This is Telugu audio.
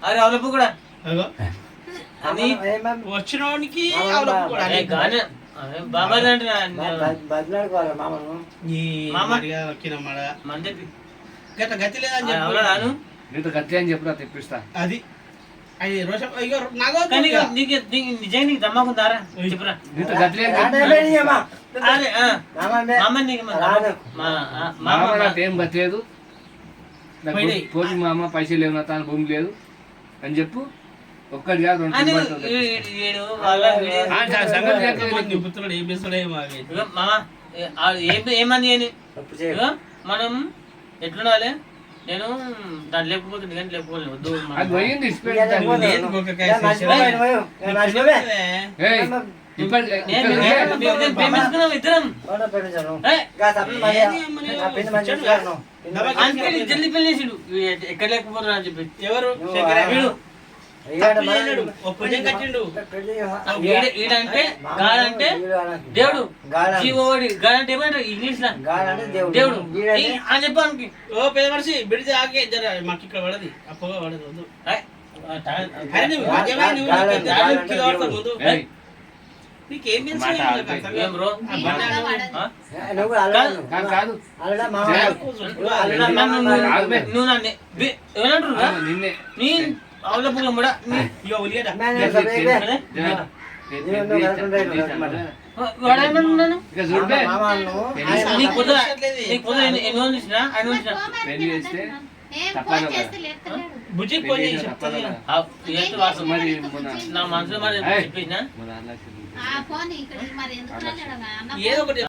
అరే అవలపు కూడా వచ్చినోనికి బాబా గతి లేదని చెప్పాను నీతో గట్టి అని చెప్పినా తెప్పిస్తా. అది నిజంగా నీకు దమ్మకుందారా చెప్పురా. నీతో గట్టి ఏం గతి లేదు. పోటీ మా అమ్మ పైసలు లేవు, నా తాను భూమి లేదు అని చెప్పు. ఒక్కటి కాదు ఏమని మనం ఎట్లుండాలి. నేను దాన్ని లేకపోతుంది కానీ లేకపోలేదు వద్దు ఇద్దరం జల్దీ పెళ్లి చేసిండు. ఎక్కడ లేకపోతున్నా అని చెప్పి ఎవరు ఈడంటే గాడంటే దేవుడు జీవోడి గాడంటే ఏమంటారు ఇంగ్లీష్ లో దేవుడు అని చెప్పానికి. ఓ పెద్ద మనిషి బిడితే ఆగే జర మాకు ఇక్కడ పడది అప్పగా పడదు వద్దు. నీకేం నువ్వు నన్ను ఏమంటారు అవలపుగా కూడా వాడేమన్నాను బుజ్జి నా మనసులో మరి చెప్పేసిన ఏదో ఒకటి